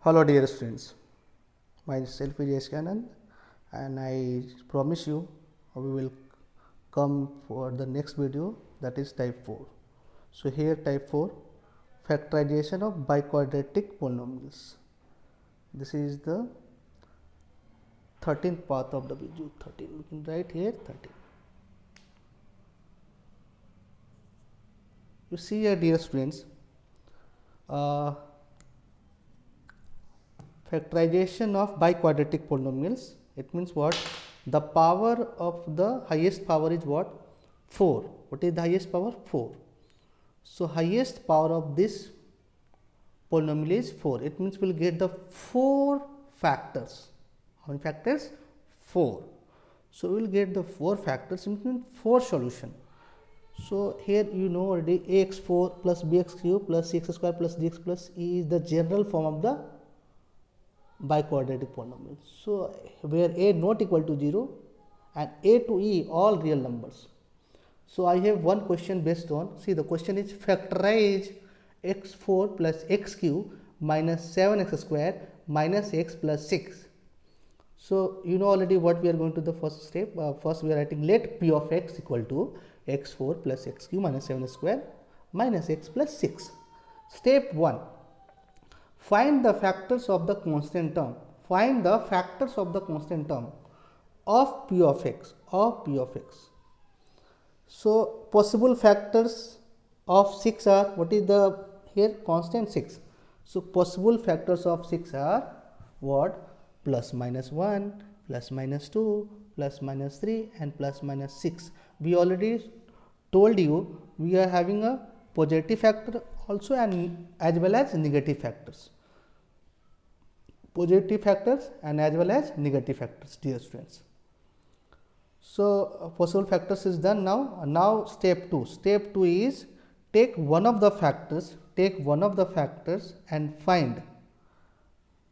Hello dear students, myself is S. Anand and I promise you we will come for the next video, that is type 4. So here type 4, factorization of biquadratic polynomials. This is the 13th part of the video. 13, we can write here 13. You see here dear students, factorization of biquadratic polynomials, it means what? The power of the highest power is what? 4. What is the highest power? 4. So highest power of this polynomial is 4. It means we will get the 4 factors. How many factors? 4. So we will get the 4 factors, it means 4 solution. So here you know already ax4 plus bx cube plus cx square plus dx plus e is the general form of the biquadratic polynomial. So where a not equal to 0 and a to e all real numbers. So I have one question based on, see the question is factorize x4 plus x cube minus 7x square minus x plus 6. So you know already what we are going to the first step. First we are writing let p of x equal to x4 plus x cube minus 7 square minus x plus 6. Step 1, find the factors of the constant term. Find the factors of the constant term of p of x, So possible factors of 6 are, what is the here? Constant 6. So possible factors of 6 are what? Plus minus 1, plus minus 2, plus minus 3 and plus minus 6. We already told you we are having a positive factor also and as well as negative factors. Positive factors and as well as negative factors, dear students. So possible factors is done now. Now step 2. Step 2 is take one of the factors, and find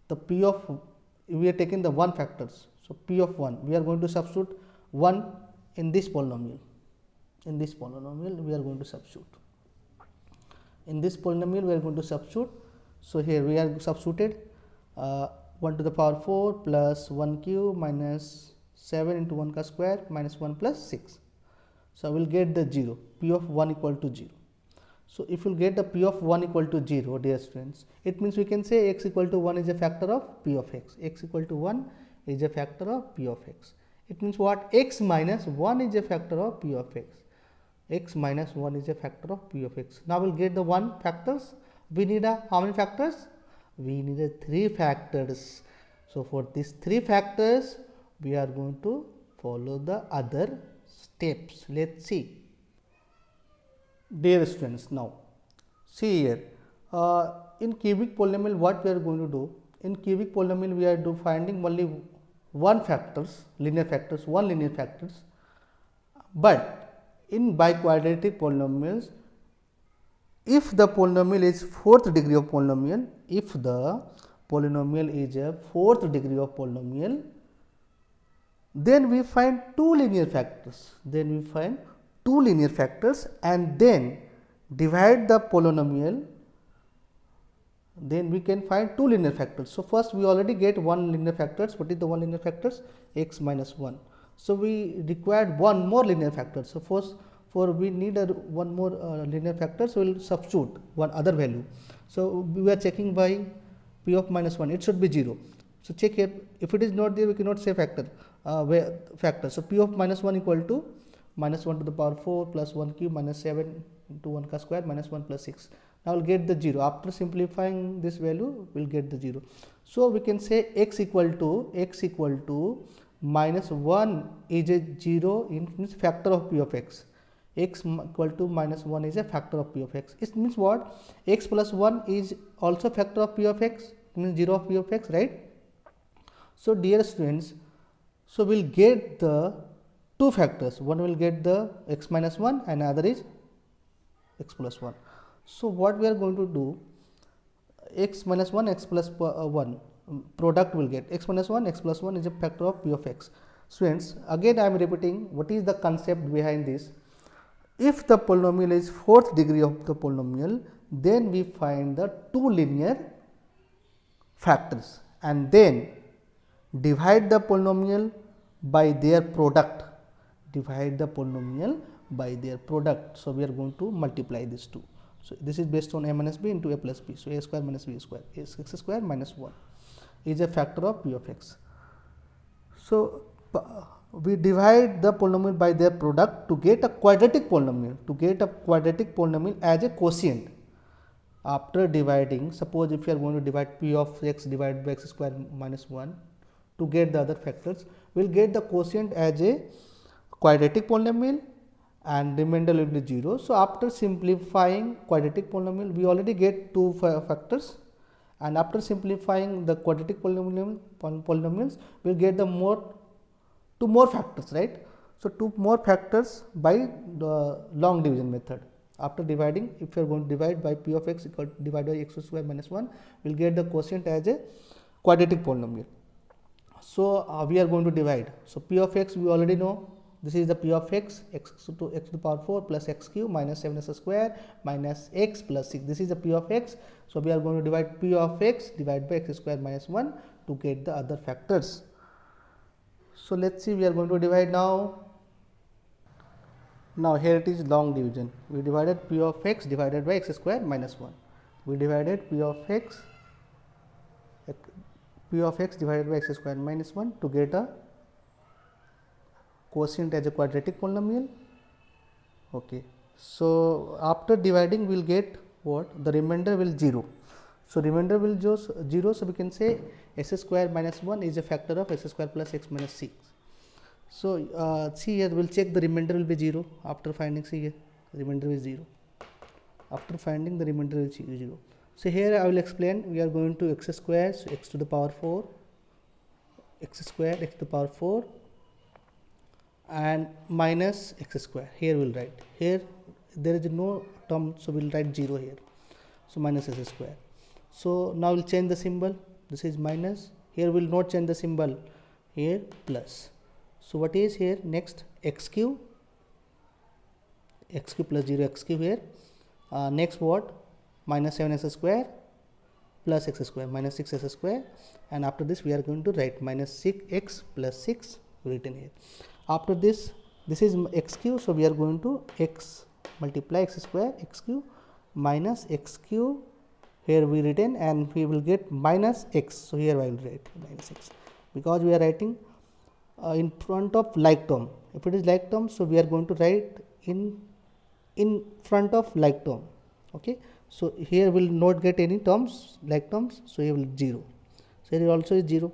the p of, we are taking the 1 factors. So p of 1, we are going to substitute 1 in this polynomial. In this polynomial we are going to substitute. In this polynomial we are going to substitute. So here we are substituted 1 to the power 4 plus 1 cube minus 7 into 1 square minus 1 plus 6. So I will get the 0, p of 1 equal to 0. So if you will get the p of 1 equal to 0, dear students, it means we can say x equal to 1 is a factor of p of x. X equal to 1 is a factor of p of x. It means what? X minus 1 is a factor of p of x. X minus 1 is a factor of p of x. Now we will get the 1 factors. We need a how many factors? We need a 3 factors. So for these 3 factors we are going to follow the other steps. Let's see. Dear students, now see here, in cubic polynomial what we are going to do? In cubic polynomial we are finding only 1 factors, linear factors, 1 linear factors, but in biquadratic polynomials, if the polynomial is 4th degree of polynomial, if the polynomial is a 4th degree of polynomial, then we find 2 linear factors. And then divide the polynomial, then we can find 2 linear factors. So first we already get 1 linear factors. What is the 1 linear factors? X minus 1. So we required 1 more linear factor. So first for we need one more linear factor, so we will substitute one other value. So we are checking by p of minus 1, it should be 0. So check here, if it is not there we cannot say factor. So p of minus 1 equal to minus 1 to the power 4 plus 1 cube minus 7 into 1 square minus 1 plus 6. Now we will get the 0. After simplifying this value we will get the 0. So we can say x equal to minus 1 is a 0 in factor of p of x. X equal to minus 1 is a factor of p of x. It means what? X plus 1 is also factor of p of x, it means 0 of p of x, right? So dear students, so we will get the 2 factors. One will get the x minus 1 and other is x plus 1. So what we are going to do? X minus 1, x plus 1 product will get x minus 1, x plus 1 is a factor of p of x. Students, again I am repeating what is the concept behind this. If the polynomial is 4th degree of the polynomial, then we find the 2 linear factors and then divide the polynomial by their product. Divide the polynomial by their product. So, we are going to multiply these two. So, this is based on a minus b into a plus b. So, a square minus b square is x square minus 1 is a factor of p of x. So, we divide the polynomial by their product to get a quadratic polynomial, as a quotient. After dividing, suppose if you are going to divide p of x divided by x square minus 1 to get the other factors, we will get the quotient as a quadratic polynomial and remainder will be 0. So, after simplifying quadratic polynomial, we already get two factors, and after simplifying the quadratic polynomials, we will get the two more factors, right. So, two more factors by the long division method. After dividing, if you are going to divide by p of x equal to divided by x square minus 1, we will get the quotient as a quadratic polynomial. So, we are going to divide. So, p of x we already know, this is the p of x, x to the power 4 plus x cube minus 7s square minus x plus 6. This is the p of x. So, we are going to divide p of x divided by x square minus 1 to get the other factors. So, let us see, we are going to divide now. Now, here it is long division. We divided p of x divided by x square minus 1. We divided p of x divided by x square minus 1 to get a quotient as a quadratic polynomial. Okay. So, after dividing we will get what? The remainder will 0. So, remainder will 0. So, we can say s square minus 1 is a factor of s square plus x minus 6. So, see here we will check the remainder will be 0 after finding, see here remainder is 0. After finding the remainder is 0. So, here I will explain, we are going to x square, so x to the power 4, x square x to the power 4 and minus x square. Here we will write, here there is no term, so we will write 0 here. So, minus s square. So, now we will change the symbol, this is minus, here we will not change the symbol, here plus. So, what is here next? X cube plus 0 x cube here. Next what? Minus 7s square plus x square minus 6s square, and after this we are going to write minus 6x plus 6 written here. After this, this is x cube. So, we are going to x multiply x square x cube minus x cube, here we written, and we will get minus x. So, here I will write minus x because we are writing in front of like term. If it is like term, so we are going to write in front of like term. Okay. So, here we will not get any terms like terms. So, here will 0. So, here also is 0.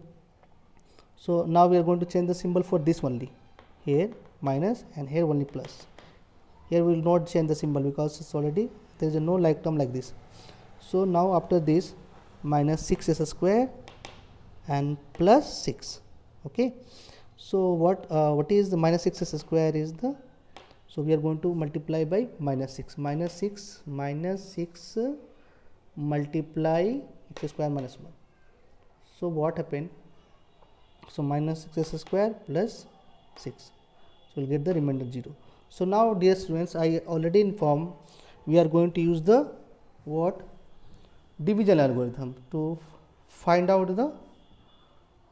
So, now we are going to change the symbol for this only, here minus and here only plus. Here we will not change the symbol because it's already there is no like term like this. So, now after this minus 6s square and plus 6. Okay. So, what is the minus 6s square is the, so we are going to multiply by minus 6 multiply x square minus 1. So, what happened? So, minus 6s square plus 6. So, we will get the remainder 0. So, now dear students, I already informed we are going to use the what? Division algorithm to find out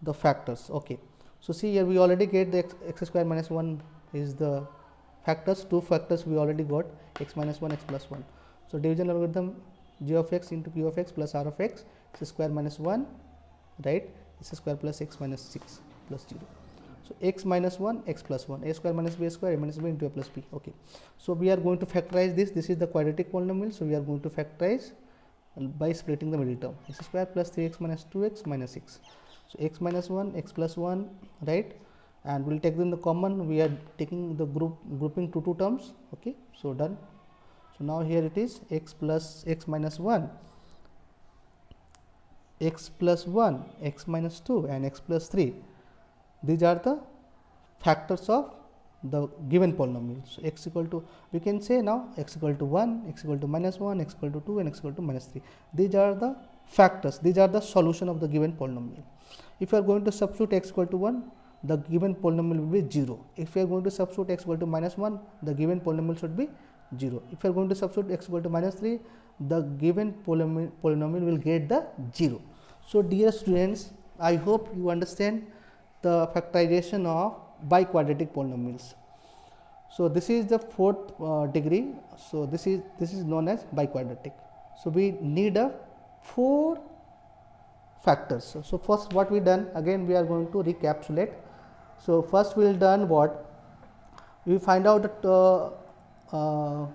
the factors. Okay. So, see here we already get the x square minus 1 is the factors, two factors we already got, x minus 1 x plus 1. So, division algorithm g of x into q of x plus r of x square minus 1, right, x square plus x minus 6 plus 0. So, x minus 1 x plus 1, a square minus b square, a minus b into a plus b. Okay. So, we are going to factorize this is the quadratic polynomial. So, we are going to factorize by splitting the middle term, x square plus 3x minus 2x minus 6. So, x minus 1 x plus 1, right, and we will take them the common, we are taking the grouping to two terms. Okay. So, done. So, now here it is x plus x minus 1, x plus 1, x minus 2 and x plus 3. These are the factors of the given polynomial. So, x equal to, we can say now x equal to 1, x equal to minus 1, x equal to 2 and x equal to minus 3. These are the factors, these are the solution of the given polynomial. If you are going to substitute x equal to 1, the given polynomial will be 0. If you are going to substitute x equal to minus 1, the given polynomial should be 0. If you are going to substitute x equal to minus 3, the given polynomial will get the 0. So dear students, I hope you understand the factorization of biquadratic polynomials. So this is the fourth degree. So this is known as biquadratic. So we need a 4 factors. So first what we done, again we are going to recapitulate. So first we will done what, we find out that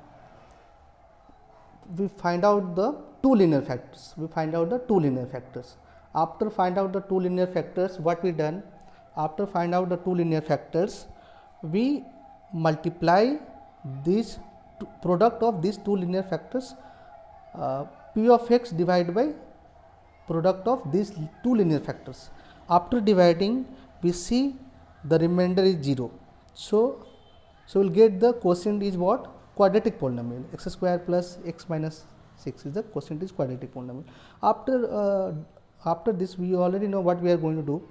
we find out the 2 linear factors. We find out the 2 linear factors. After find out the 2 linear factors, what we done, after find out the 2 linear factors, we multiply this product of these 2 linear factors, p of x divided by product of these 2 linear factors. After dividing, we see the remainder is 0. So we'll get the quotient is what, quadratic polynomial, x square plus x minus 6 is the quotient is quadratic polynomial. After this, we already know what we are going to do.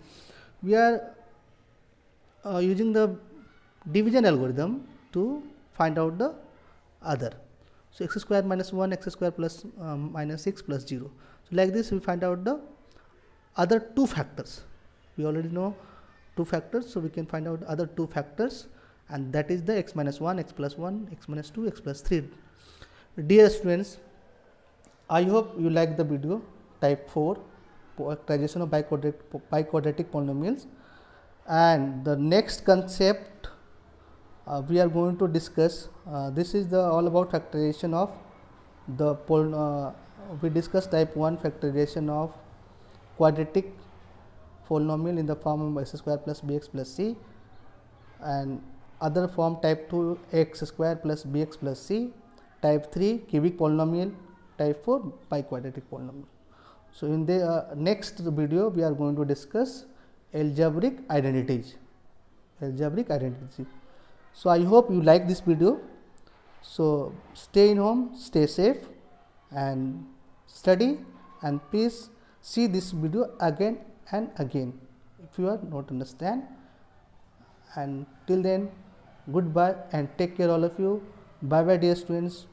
We are using the division algorithm to find out the other. So x square minus 1, x square plus minus 6 plus 0. So like this we find out the other 2 factors. We already know 2 factors, so we can find out other 2 factors, and that is the x minus 1, x plus 1, x minus 2, x plus 3. Dear students, I hope you like the video type 4, factorization of biquadratic polynomials, and the next concept we are going to discuss, this is the all about factorization of the we discussed type 1 factorization of quadratic polynomial in the form of x square plus bx plus c, and other form type 2 x square plus bx plus c, type 3 cubic polynomial, type 4 biquadratic polynomial. So in the next video we are going to discuss algebraic identities. So I hope you like this video. So stay in home, stay safe and study, and please see this video again and again if you are not understand. And till then, goodbye and take care all of you. Bye bye dear students.